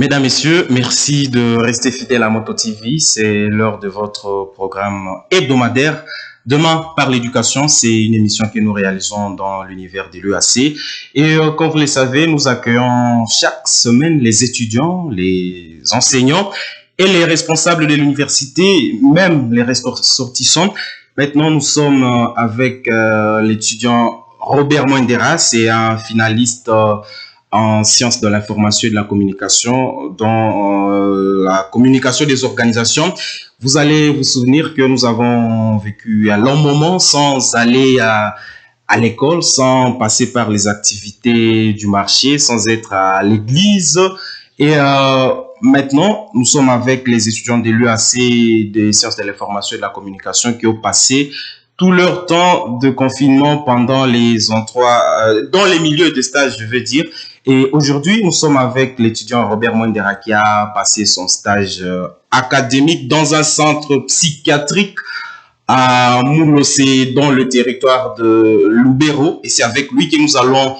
Mesdames, Messieurs, merci de rester fidèles à Moto TV. C'est l'heure de votre programme hebdomadaire. Demain, par l'éducation, c'est une émission que nous réalisons dans l'univers de l'EAC. Et comme vous le savez, nous accueillons chaque semaine les étudiants, les enseignants et les responsables de l'université, même les ressortissants. Maintenant, nous sommes avec l'étudiant Robert Mwendera, c'est un finaliste en sciences de l'information et de la communication, dans la communication des organisations. Vous allez vous souvenir que nous avons vécu un long moment sans aller à l'école, sans passer par les activités du marché, sans être à l'église. Et maintenant, nous sommes avec les étudiants de l'UAC des sciences de l'information et de la communication qui ont passé tout leur temps de confinement pendant les endroits, dans les milieux de stage, je veux dire. Et aujourd'hui, nous sommes avec l'étudiant Robert Mwendera qui a passé son stage académique dans un centre psychiatrique à Moulossé, dans le territoire de Lubero. Et c'est avec lui que nous allons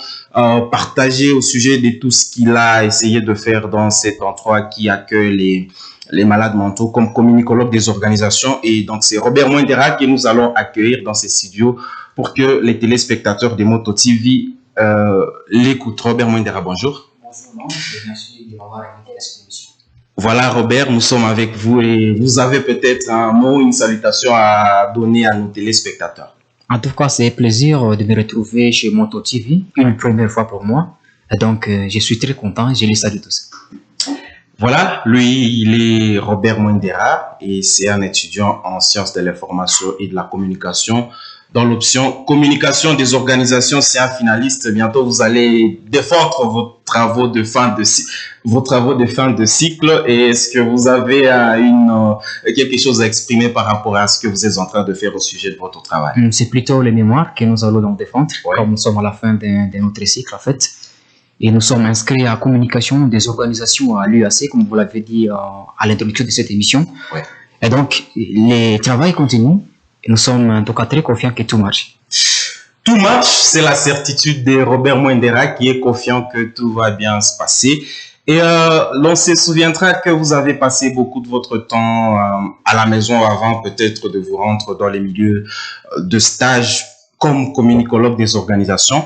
partager au sujet de tout ce qu'il a essayé de faire dans cet endroit qui accueille les malades mentaux comme communicologue des organisations. Et donc, c'est Robert Mwendera que nous allons accueillir dans ces studios pour que les téléspectateurs de Moto TV l'écoutent. Robert Mwendera, bonjour. Bonjour, non, et merci de m'avoir invité à cette émission. Voilà, Robert, nous sommes avec vous et vous avez peut-être un mot, une salutation à donner à nos téléspectateurs. En tout cas, c'est un plaisir de me retrouver chez Moto TV, une première fois pour moi. Et donc, je suis très content et je les salue tous. Voilà, lui, il est Robert Mwendera et c'est un étudiant en sciences de l'information et de la communication. Dans l'option communication des organisations, c'est un finaliste. Bientôt, vous allez défendre vos travaux de fin de cycle. Et est-ce que vous avez quelque chose à exprimer par rapport à ce que vous êtes en train de faire au sujet de votre travail? C'est plutôt les mémoires que nous allons donc défendre, ouais. Comme nous sommes à la fin de notre cycle, en fait. Et nous sommes inscrits à la communication des organisations à l'UAC, comme vous l'avez dit à l'introduction de cette émission. Ouais. Et donc, les travaux continuent. Et nous sommes en tout cas très confiants que tout marche. Tout marche, c'est la certitude de Robert Mwendera qui est confiant que tout va bien se passer. Et l'on se souviendra que vous avez passé beaucoup de votre temps à la maison avant peut-être de vous rendre dans les milieux de stage comme communicologue des organisations.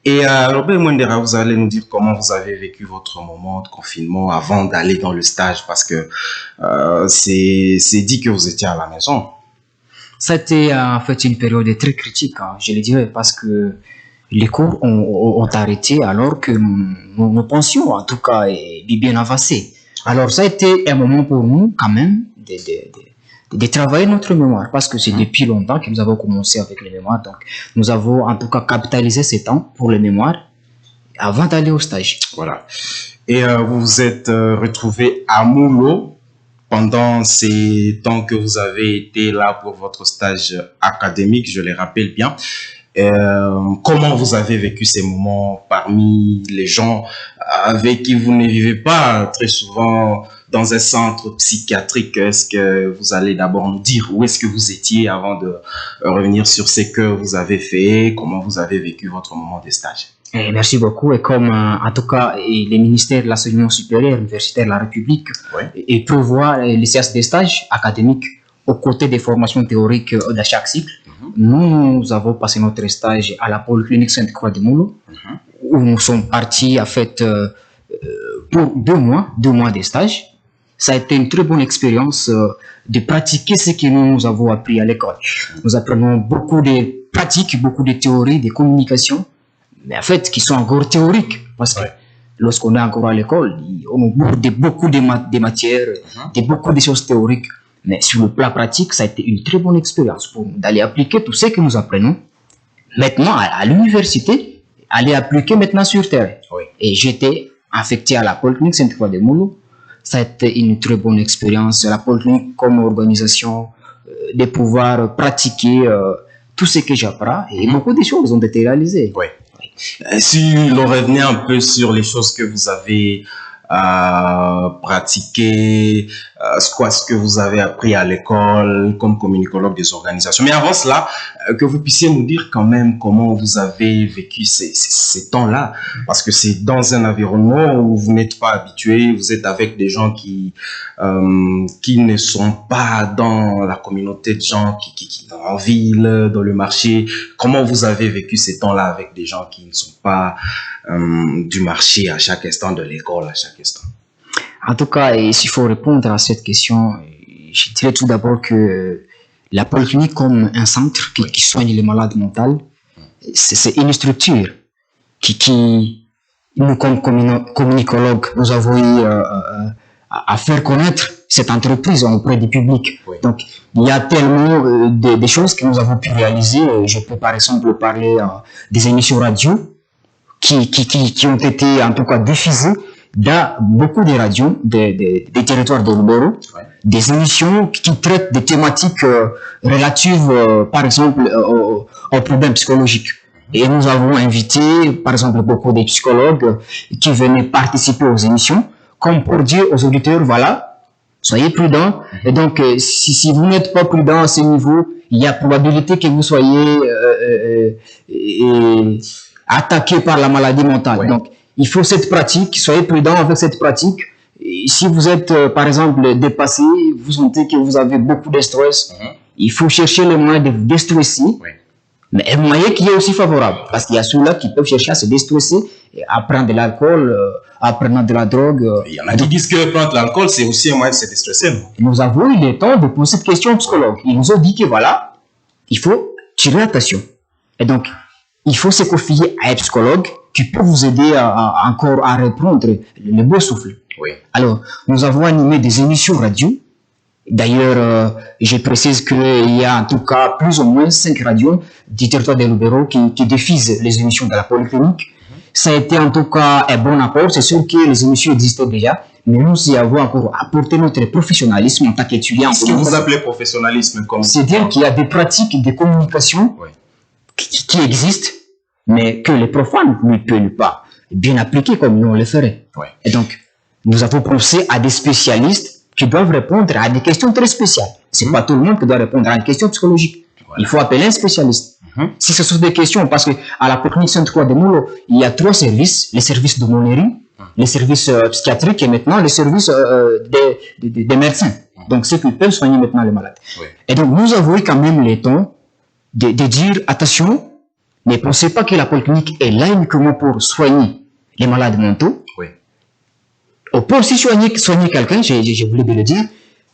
Et Robert Mwendera, vous allez nous dire comment vous avez vécu votre moment de confinement avant d'aller dans le stage, parce que c'est dit que vous étiez à la maison. C'était en fait une période très critique, hein, je le dirais, parce que les cours ont arrêté alors que nous pensions, en tout cas, bien avancé. Alors ça a été un moment pour nous, quand même, de travailler notre mémoire, parce que c'est depuis longtemps que nous avons commencé avec les mémoires. Donc, nous avons en tout cas capitalisé ces temps pour les mémoires avant d'aller au stage. Voilà. Et vous vous êtes retrouvé à Moulo pendant ces temps que vous avez été là pour votre stage académique, je les rappelle bien. Comment vous avez vécu ces moments parmi les gens avec qui vous ne vivez pas très souvent dans un centre psychiatrique? Est-ce que vous allez d'abord nous dire où est-ce que vous étiez avant de revenir sur ce que vous avez fait, comment vous avez vécu votre moment de stage? Merci beaucoup. Et comme en tout cas les ministères de l'enseignement supérieur, universitaire de la République, et prévoit les séances de stage académiques aux côtés des formations théoriques de chaque cycle, nous avons passé notre stage à la Polyclinique Sainte-Croix de Moulo, où nous sommes partis en fait pour 2 mois de stage. Ça a été une très bonne expérience de pratiquer ce que nous avons appris à l'école. Nous apprenons beaucoup de pratiques, beaucoup de théories, de communication, mais en fait qui sont encore théoriques, parce que lorsqu'on est encore à l'école, on a beaucoup de matières, beaucoup de choses théoriques. Mais sur le plan pratique, ça a été une très bonne expérience pour nous d'aller appliquer tout ce que nous apprenons maintenant à l'université, aller appliquer maintenant sur terrain. Et j'étais affecté à la Polyclinique Sainte-Croix de Moulo. Ça a été une très bonne expérience. La Polyclinique comme organisation, de pouvoir pratiquer tout ce que j'apprends, et beaucoup de choses ont été réalisées. Si l'on revenait un peu sur les choses que vous avez pratiquer ce que vous avez appris à l'école comme communicologue des organisations. Mais avant cela, que vous puissiez nous dire quand même comment vous avez vécu ces temps-là, parce que c'est dans un environnement où vous n'êtes pas habitué, vous êtes avec des gens qui ne sont pas dans la communauté de gens qui en ville, dans le marché. Comment vous avez vécu ces temps-là avec des gens qui ne sont pas du marché à chaque instant, de l'école à chaque instant? En tout cas, s'il faut répondre à cette question, je dirais tout d'abord que la polyclinique comme un centre qui soigne les malades mentaux, c'est une structure qui nous, comme communicologues, nous avons eu à faire connaître cette entreprise auprès du public. Oui. Donc, il y a tellement de choses que nous avons pu réaliser. Je peux par exemple parler des émissions radio qui ont été en tout cas diffusées dans beaucoup de radios des territoires de Lubero, ouais. Des émissions qui traitent des thématiques relatives, par exemple, aux problèmes psychologiques. Et nous avons invité, par exemple, beaucoup de psychologues qui venaient participer aux émissions, comme pour dire aux auditeurs, voilà, soyez prudents. Et donc, si vous n'êtes pas prudent à ce niveau, il y a probabilité que vous soyez attaqué par la maladie mentale. Ouais. Donc, il faut cette pratique, soyez prudents avec cette pratique. Et si vous êtes, par exemple, dépassé, vous sentez que vous avez beaucoup de stress, il faut chercher le moyen de vous déstresser. Ouais. Mais un moyen qui est aussi favorable, parce qu'il y a ceux-là qui peuvent chercher à se déstresser, à prendre de l'alcool, à prendre de la drogue. Il y en a qui disent que prendre de l'alcool, c'est aussi un moyen de se déstresser. Nous avons eu le temps de poser cette question au psychologue. Ils nous ont dit que voilà, il faut tirer attention. Et donc, il faut se confier à un psychologue qui peut vous aider encore à reprendre le beau souffle. Oui. Alors, nous avons animé des émissions radio. D'ailleurs, je précise qu'il y a en tout cas plus ou moins 5 radios du territoire de Lubero qui diffusent les émissions de la polyclinique. Ça a été en tout cas un bon apport. C'est sûr que les émissions existaient déjà, mais nous y avons encore apporté notre professionnalisme en tant qu'étudiants. Qu'est-ce que vous appelez professionnalisme? C'est-à-dire qu'il y a des pratiques de communication qui existent, mais que les profanes ne peuvent pas bien appliquer comme nous on le ferait. Et donc, nous avons pensé à des spécialistes qui doivent répondre à des questions très spéciales. C'est pas tout le monde qui doit répondre à une question psychologique. Voilà. Il faut appeler un spécialiste. Si ce sont des questions, parce que à la polyclinique Sainte-Croix de Moulo, il y a 3 services, les services de monnerie, les services psychiatriques et maintenant les services des médecins. Donc, ceux qui peuvent soigner maintenant les malades. Et donc, nous avons eu quand même le temps de dire, attention, ne pensez pas que la polyclinique est là uniquement pour soigner les malades mentaux. On peut aussi soigner quelqu'un, je voulais bien le dire,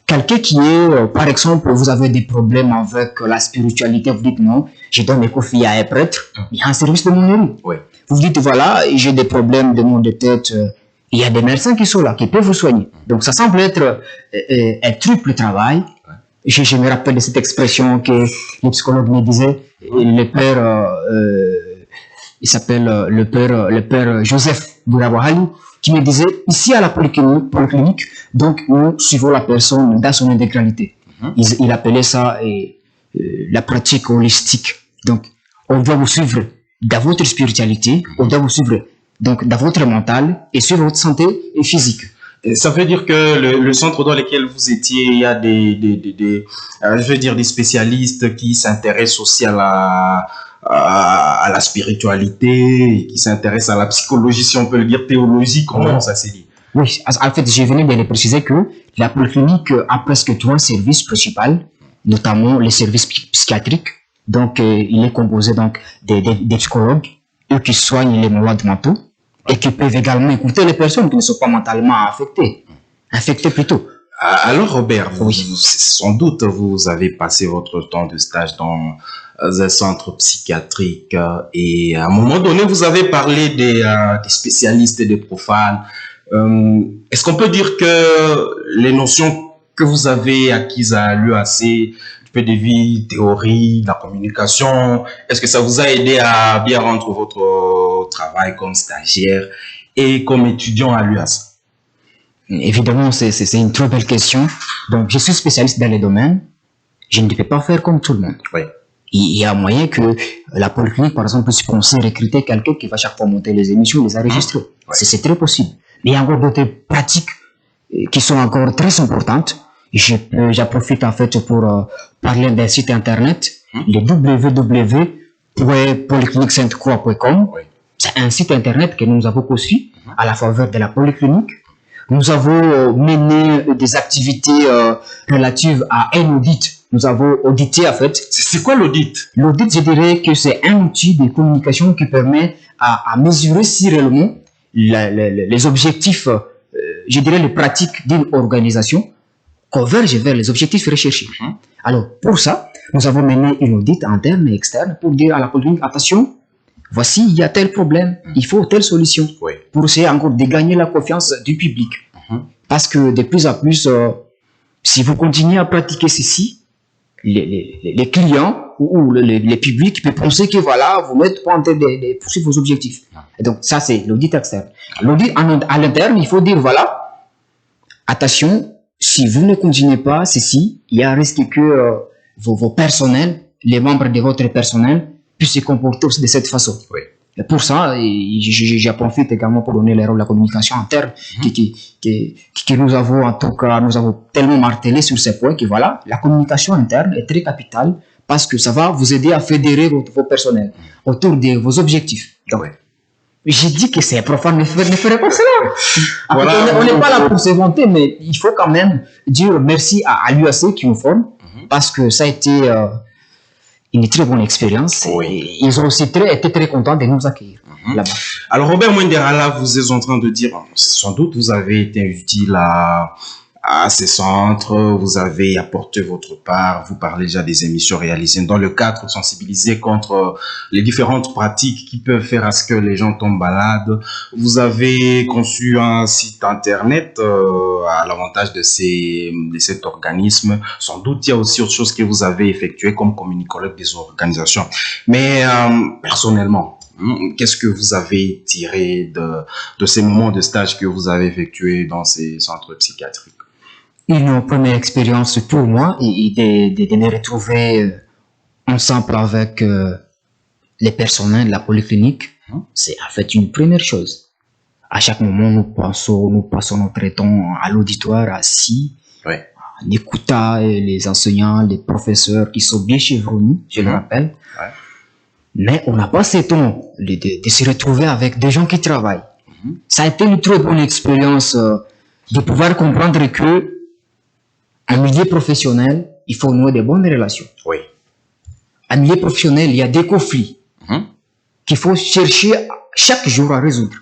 quelqu'un qui est, par exemple, vous avez des problèmes avec la spiritualité, vous dites non, je dois me confier à un prêtre, il y a un service de monnerie. Vous dites voilà, j'ai des problèmes de maux de tête, il y a des médecins qui sont là, qui peuvent vous soigner. Donc ça semble être un triple travail. Je me rappelle de cette expression que le psychologue me disait, le père, il s'appelle le père Joseph Bourabouhali, qui me disait, ici à la polyclinique, donc nous suivons la personne dans son intégralité. Il appelait ça la pratique holistique. Donc, on doit vous suivre dans votre spiritualité, on doit vous suivre donc dans votre mental et sur votre santé physique. Ça veut dire que le centre dans lequel vous étiez, il y a des spécialistes qui s'intéressent aussi à la spiritualité, qui s'intéresse à la psychologie, si on peut le dire, théologie, comment ça s'est dit? Oui, en fait, je venais de le préciser que la polyclinique a presque 3 services principaux, notamment les services psychiatriques. Donc, il est composé donc des psychologues, eux qui soignent les malades mentaux, et qui peuvent également écouter les personnes qui ne sont pas mentalement infectées plutôt. Alors, Robert, sans doute, vous avez passé votre temps de stage dans un centre psychiatrique et à un moment donné, vous avez parlé des spécialistes et des profanes. Est-ce qu'on peut dire que les notions que vous avez acquises à l'UAC, du peu de vie, théorie, de la communication, est-ce que ça vous a aidé à bien rendre votre travail comme stagiaire et comme étudiant à l'UAC? Évidemment, c'est une très belle question. Donc, je suis spécialiste dans les domaines. Je ne peux pas faire comme tout le monde. Il y a moyen que la polyclinique, par exemple, puisse penser recruter quelqu'un qui va chaque fois monter les émissions, les enregistrer. C'est très possible. Mais il y a encore d'autres pratiques qui sont encore très importantes. J'en profite en fait pour parler d'un site internet, le www.polyclinique-sainte-croix.com. Oui. C'est un site internet que nous avons conçu à la faveur de la polyclinique. Nous avons mené des activités relatives à un audit. Nous avons audité en fait. C'est quoi l'audit? L'audit, je dirais que c'est un outil de communication qui permet à mesurer si réellement les objectifs, je dirais les pratiques d'une organisation convergent vers les objectifs recherchés. Alors, pour ça, nous avons mené une audit interne et externe pour dire à la polyclinique, attention, voici, il y a tel problème, il faut telle solution, Oui. pour essayer encore de gagner la confiance du public. Parce que de plus en plus, si vous continuez à pratiquer ceci, les clients ou les publics peuvent penser que voilà, vous n'êtes pas en train de poursuivre vos objectifs. Et donc, ça, c'est l'audit externe. L'audit à l'interne, il faut dire voilà, attention, si vous ne continuez pas ceci, il y a un risque que vos personnels, les membres de votre personnel, puissent se comporter aussi de cette façon. Oui. Et pour ça, j'en profite également pour donner les rôles de la communication interne que nous avons, en tout cas, nous avons tellement martelé sur ces points que voilà, la communication interne est très capitale parce que ça va vous aider à fédérer vos personnels autour de vos objectifs. Donc, j'ai dit que c'est profane, ne ferait pas cela. Voilà, on n'est pas là pour se vanter, mais il faut quand même dire merci à l'UAC qui nous forme parce que ça a été une très bonne expérience. Oui. Ils ont aussi été très contents de nous accueillir là-bas. Alors, Robert Mwenderala, vous êtes en train de dire, sans doute, vous avez été utile à ces centres, vous avez apporté votre part, vous parlez déjà des émissions réalisées dans le cadre de sensibiliser contre les différentes pratiques qui peuvent faire à ce que les gens tombent malades. Vous avez conçu un site internet à l'avantage de cet organisme. Sans doute, il y a aussi autre chose que vous avez effectué comme communicologue des organisations. Mais personnellement, qu'est-ce que vous avez tiré de ces moments de stage que vous avez effectués dans ces centres psychiatriques? Une première expérience pour moi et de me retrouver ensemble avec les personnels de la polyclinique, c'est en fait une première chose. À chaque moment, nous passons notre temps à l'auditoire, assis, en écoutant les enseignants, les professeurs qui sont bien chevronnés, je le rappelle. Mais on n'a pas ce temps de se retrouver avec des gens qui travaillent. Ça a été une très bonne expérience de pouvoir comprendre que en milieu professionnel, il faut nouer de bonnes relations. Oui. En milieu professionnel, il y a des conflits qu'il faut chercher chaque jour à résoudre.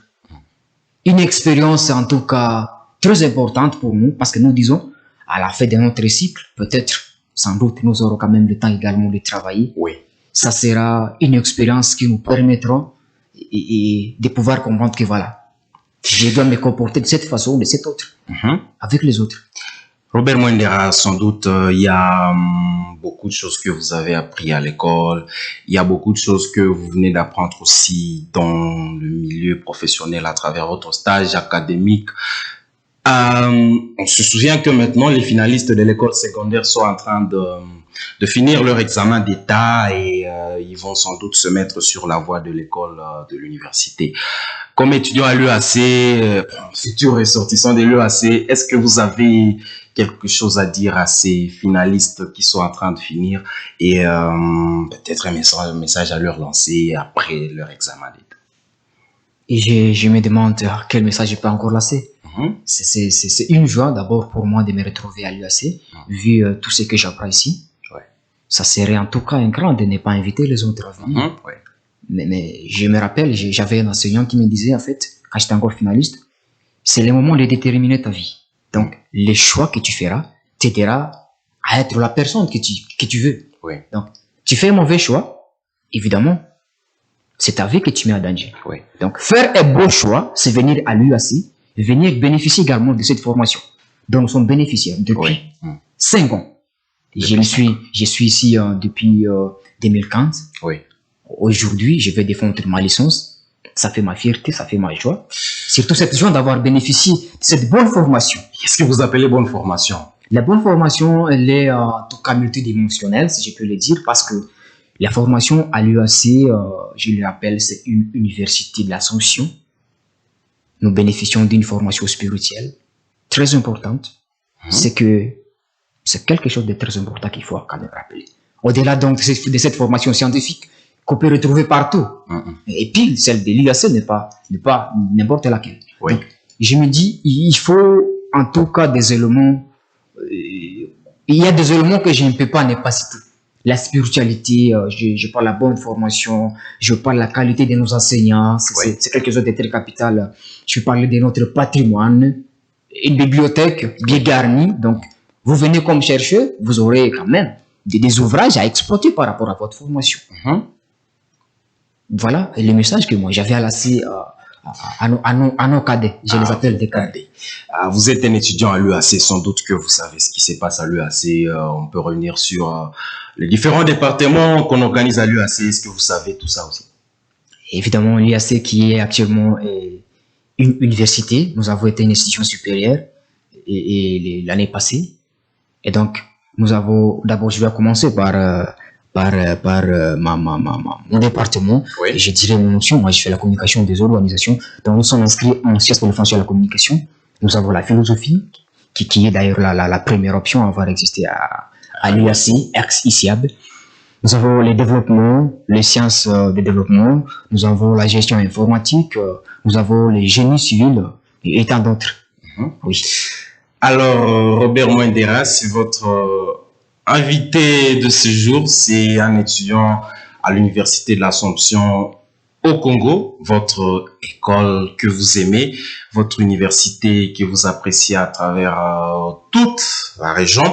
Une expérience, en tout cas, très importante pour nous, parce que nous disons, à la fin de notre cycle, peut-être, sans doute, nous aurons quand même le temps également de travailler. Oui. Ça sera une expérience qui nous permettra de pouvoir comprendre que voilà, je dois me comporter de cette façon ou de cette autre, avec les autres. Robert Mwendera, sans doute, il y a beaucoup de choses que vous avez appris à l'école. Il y a beaucoup de choses que vous venez d'apprendre aussi dans le milieu professionnel à travers votre stage académique. On se souvient que maintenant, les finalistes de l'école secondaire sont en train de finir leur examen d'État et ils vont sans doute se mettre sur la voie de l'école de l'université. Comme étudiant à l'UAC, futur ressortissant de l'UAC, est-ce que vous avez quelque chose à dire à ces finalistes qui sont en train de finir et peut-être un message à leur lancer après leur examen d'État? Et je me demande quel message je peux encore lancer. C'est une joie d'abord pour moi de me retrouver à l'UAC, vu tout ce que j'apprends ici. Ça serait en tout cas un grand de ne pas inviter les autres à venir. Mais je me rappelle, j'avais un enseignant qui me disait, en fait, quand j'étais encore finaliste, c'est le moment de déterminer ta vie. Donc, les choix que tu feras t'aideront à être la personne que tu veux. Donc, tu fais un mauvais choix, évidemment, c'est ta vie que tu mets en danger. Donc, faire un bon choix, c'est venir à l'UAC, venir bénéficier également de cette formation dont nous sommes bénéficiaires depuis 5 ans. Je suis ici depuis 2015. Aujourd'hui, je vais défendre ma licence. Ça fait ma fierté, ça fait ma joie. Surtout cette joie d'avoir bénéficié de cette bonne formation. Qu'est-ce que vous appelez bonne formation? La bonne formation, elle est en tout cas multidimensionnelle, si je peux le dire, parce que la formation à l'UAC, je le rappelle, c'est une université de l'Assomption. nous bénéficions d'une formation spirituelle très importante. C'est que c'est quelque chose de très important qu'il faut quand même rappeler. Au-delà donc de cette formation scientifique qu'on peut retrouver partout. Et puis, celle de l'IAC n'est pas n'importe laquelle. Oui. Donc, je me dis, il faut en tout cas des éléments, il y a des éléments que je ne peux pas ne pas citer. La spiritualité, je parle de la bonne formation, je parle de la qualité de nos enseignants, c'est quelque chose de très capital. Je parle de notre patrimoine, une bibliothèque bien garnie. Donc, vous venez comme chercheur, vous aurez quand même des ouvrages à exploiter par rapport à votre formation. Voilà le message que moi j'avais à lancer à nos cadets. Je les appelle des cadets. Vous êtes un étudiant à l'UAC, sans doute que vous savez ce qui se passe à l'UAC. On peut revenir sur les différents départements qu'on organise à l'UAC. Est-ce que vous savez tout ça aussi? Évidemment, l'UAC qui est actuellement une université. Nous avons été une institution supérieure et l'année passée. Et donc, nous avons, d'abord, je vais commencer par mon département. Oui. Et je dirais mon option. Moi, je fais la communication des organisations. Donc, nous sommes inscrits en sciences de l'information et la communication. Nous avons la philosophie, qui est d'ailleurs la première option à avoir existé à l'UAC, ex-ICIAB. Nous avons les développements, les sciences de développement. Nous avons la gestion informatique. Nous avons les génies civils et tant d'autres. Oui. Alors, Robert Mwendera, c'est votre invité de ce jour. C'est un étudiant à l'Université de l'Assomption au Congo, votre école que vous aimez, votre université que vous appréciez à travers toute la région.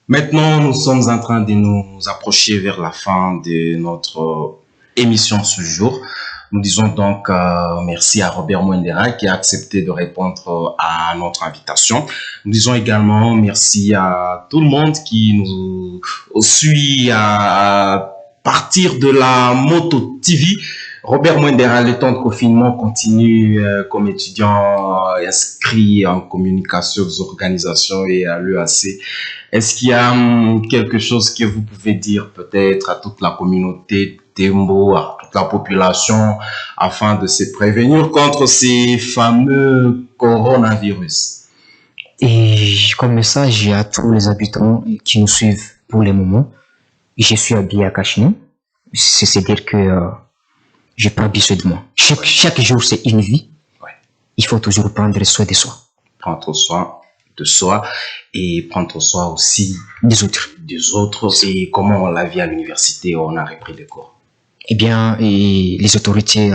Maintenant, nous sommes en train de nous approcher vers la fin de notre émission ce jour. Nous disons donc merci à Robert Mwendera qui a accepté de répondre à notre invitation. Nous disons également merci à tout le monde qui nous suit à partir de la Moto TV. Robert Mwendera, le temps de confinement continue comme étudiant inscrit en communication des organisations et à l'UAC. Est-ce qu'il y a quelque chose que vous pouvez dire peut-être à toute la communauté Tembo, à toute la population, afin de se prévenir contre ces fameux coronavirus? Et comme message à tous les habitants qui nous suivent pour le moment, je suis habillé à Kachini. C'est-à-dire que je prends soin de moi. Chaque jour, c'est une vie. Ouais. Il faut toujours prendre soin de soi. Prendre soin de soi et prendre soin aussi des autres. Et comment on l'a vu à l'université, on a repris les cours. Eh bien, les autorités,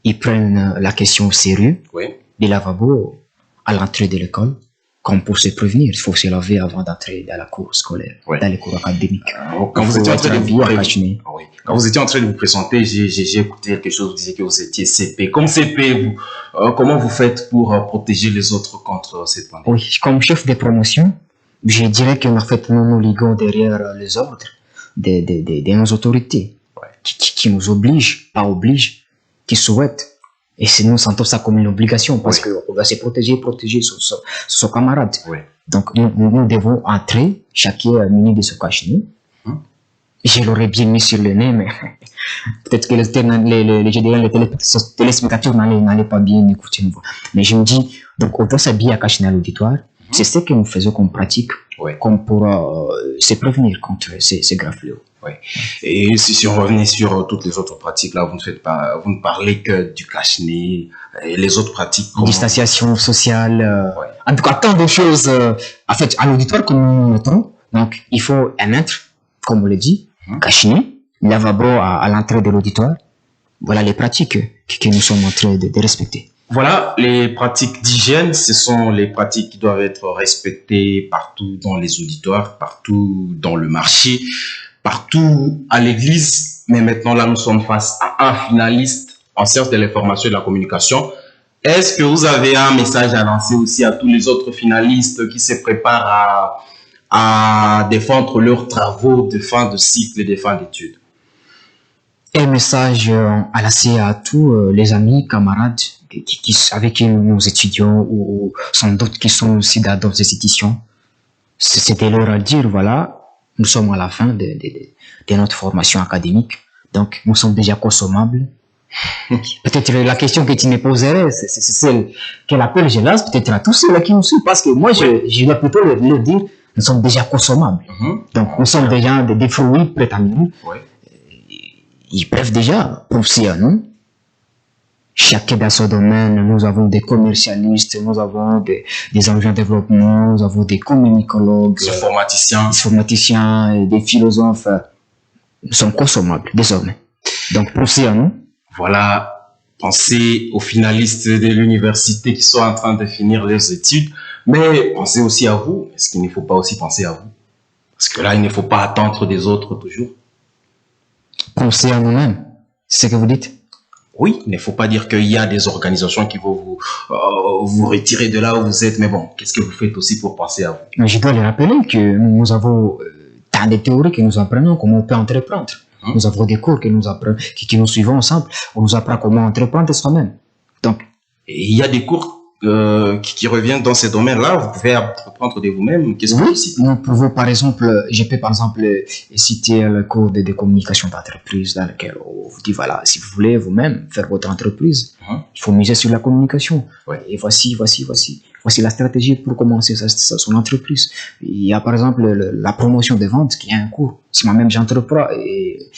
ils prennent la question au sérieux. Oui. Des lavabos à l'entrée de l'école. Comme pour se prévenir, il faut se laver avant d'entrer dans la cour scolaire, dans les cours académiques. Quand vous étiez en train de vous présenter, j'ai écouté quelque chose, vous disiez que vous étiez CP. Comme CP, comment vous faites pour protéger les autres contre cette pandémie? Oui, comme chef de promotion, je dirais qu'en fait, nous nous liguons derrière les ordres de nos autorités, qui nous obligent, qui souhaitent. Et nous sentons ça comme une obligation parce qu'on doit se protéger son camarade. Oui. Donc, nous devons entrer, chacun muni de ce cache-nez. Je l'aurais bien mis sur le nez, mais peut-être que les téléspectateurs n'allaient pas bien écouter une voix. Mais je me dis, donc, on doit s'habiller à cache-nez à l'auditoire. C'est ce que nous faisons comme pratique, comme pour se prévenir contre ces graves fléaux. Oui. Et si on revenait sur toutes les autres pratiques, là, vous ne parlez que du cache-nez et les autres pratiques. Distanciation sociale, en tout cas, tant de choses. En fait, à l'auditoire, comme nous notons, donc, il faut émettre, comme on le dit, cache-nez, lavabo à l'entrée de l'auditoire. Voilà les pratiques que nous sommes en train de respecter. Voilà, les pratiques d'hygiène, ce sont les pratiques qui doivent être respectées partout dans les auditoires, partout dans le marché, partout à l'église. Mais maintenant, là, nous sommes face à un finaliste en sciences de l'information et de la communication. Est-ce que vous avez un message à lancer aussi à tous les autres finalistes qui se préparent à défendre leurs travaux de fin de cycle et de fin d'études? Un message à lancer à tous les amis, camarades avec qui nous étudions ou sans doute qui sont aussi dans d'autres institutions. C'était leur dire, voilà, nous sommes à la fin de notre formation académique, donc nous sommes déjà consommables, Peut-être la question que tu me poserais, c'est celle qu'elle appelle je lance peut-être à tous ceux-là qui nous suivent, parce que moi, je vais plutôt leur dire, nous sommes déjà consommables. Donc, nous sommes déjà des fruits prêts à mûrir. Ils peuvent déjà penser à nous. Chacun dans son domaine, nous avons des commercialistes, nous avons des agents de développement, nous avons des communicologues, des informaticiens, des philosophes. Nous sommes consommables désormais. Donc, pensez à nous. Voilà, pensez aux finalistes de l'université qui sont en train de finir leurs études, mais pensez aussi à vous. Est-ce qu'il ne faut pas aussi penser à vous? Parce que là, il ne faut pas attendre des autres toujours. Pensez à nous-mêmes, c'est ce que vous dites? Oui, il ne faut pas dire qu'il y a des organisations qui vont vous retirer de là où vous êtes, mais bon, qu'est-ce que vous faites aussi pour penser à vous? Mais je dois les rappeler que nous avons tant de théories que nous apprenons comment on peut entreprendre. Nous avons des cours que nous apprenons, qui nous suivons ensemble. On nous apprend comment entreprendre soi-même. Donc, il y a des cours qui reviennent dans ces domaines-là. Vous pouvez apprendre de vous-même. Qu'est-ce que oui, vous nous pouvons par exemple, je peux par exemple citer le cours de communication d'entreprise dans lequel on vous dit voilà, si vous voulez vous-même faire votre entreprise, il faut miser sur la communication. Et voici la stratégie pour commencer son entreprise. Il y a par exemple la promotion des ventes qui est un cours. Si moi-même j'entreprends et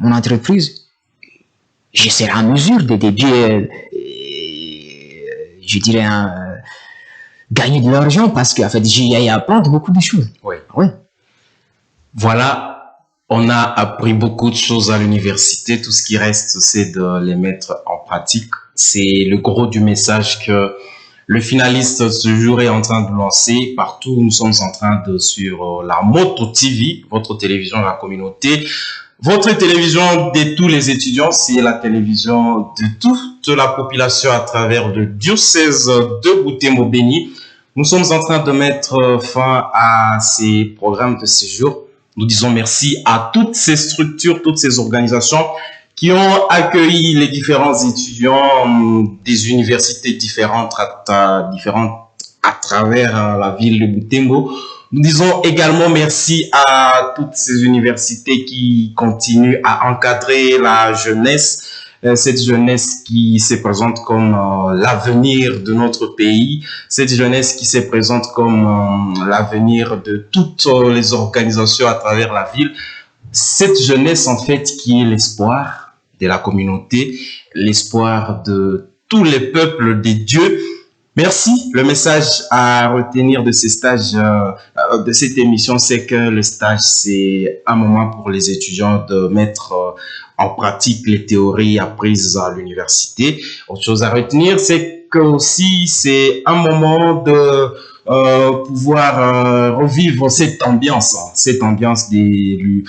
mon entreprise, je serai en mesure de dédier, je dirais, gagner de l'argent parce qu'en fait, j'y apprendre beaucoup de choses. Oui. Voilà, on a appris beaucoup de choses à l'université. Tout ce qui reste, c'est de les mettre en pratique. C'est le gros du message que le finaliste ce jour est en train de lancer. Partout, nous sommes en train de sur la Moto TV, votre télévision de la communauté. Votre télévision de tous les étudiants, c'est la télévision de toute la population à travers le diocèse de Butembo-Béni. Nous sommes en train de mettre fin à ces programmes de séjour. Nous disons merci à toutes ces structures, toutes ces organisations qui ont accueilli les différents étudiants des universités différentes à travers la ville de Butembo. Nous disons également merci à toutes ces universités qui continuent à encadrer la jeunesse, cette jeunesse qui se présente comme l'avenir de notre pays, cette jeunesse qui se présente comme l'avenir de toutes les organisations à travers la ville, cette jeunesse en fait qui est l'espoir de la communauté, l'espoir de tous les peuples des dieux. Merci. Le message à retenir de ces stages, de cette émission, c'est que le stage, c'est un moment pour les étudiants de mettre en pratique les théories apprises à l'université. Autre chose à retenir, c'est que aussi c'est un moment de pouvoir revivre cette ambiance du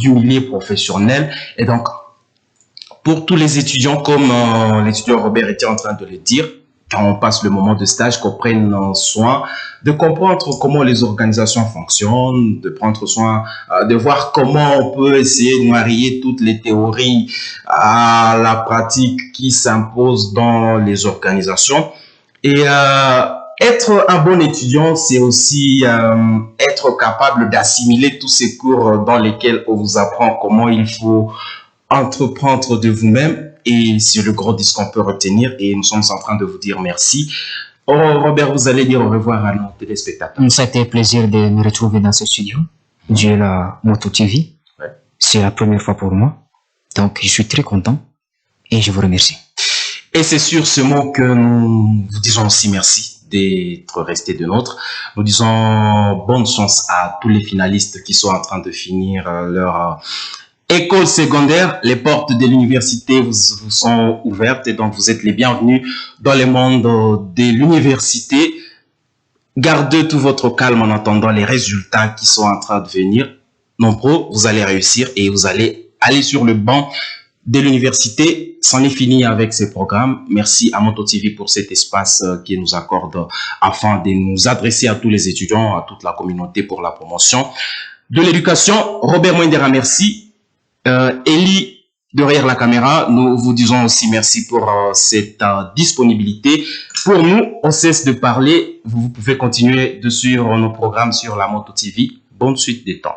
milieu professionnel. Et donc, pour tous les étudiants, comme l'étudiant Robert était en train de le dire, quand on passe le moment de stage, qu'on prenne soin de comprendre comment les organisations fonctionnent, de prendre soin, de voir comment on peut essayer de marier toutes les théories à la pratique qui s'impose dans les organisations. Et être un bon étudiant, c'est aussi être capable d'assimiler tous ces cours dans lesquels on vous apprend comment il faut entreprendre de vous-même. Et c'est le gros disque qu'on peut retenir et nous sommes en train de vous dire merci. Oh, Robert, vous allez dire au revoir à nos téléspectateurs. Ça a été un plaisir de me retrouver dans ce studio. J'ai la Moto TV. C'est la première fois pour moi. Donc, je suis très content et je vous remercie. Et c'est sur ce mot que nous vous disons aussi merci d'être restés de nôtre. Nous disons bonne chance à tous les finalistes qui sont en train de finir leur école secondaire. Les portes de l'université vous sont ouvertes et donc vous êtes les bienvenus dans le monde de l'université. Gardez tout votre calme en attendant les résultats qui sont en train de venir. Nombreux, vous allez réussir et vous allez aller sur le banc de l'université. C'en est fini avec ces programmes. Merci à Moto TV pour cet espace qui nous accorde afin de nous adresser à tous les étudiants, à toute la communauté pour la promotion de l'éducation. Robert Mwendera, merci. Elie, derrière la caméra, nous vous disons aussi merci pour cette disponibilité. Pour nous, on cesse de parler. Vous pouvez continuer de suivre nos programmes sur la Moto TV. Bonne suite des temps.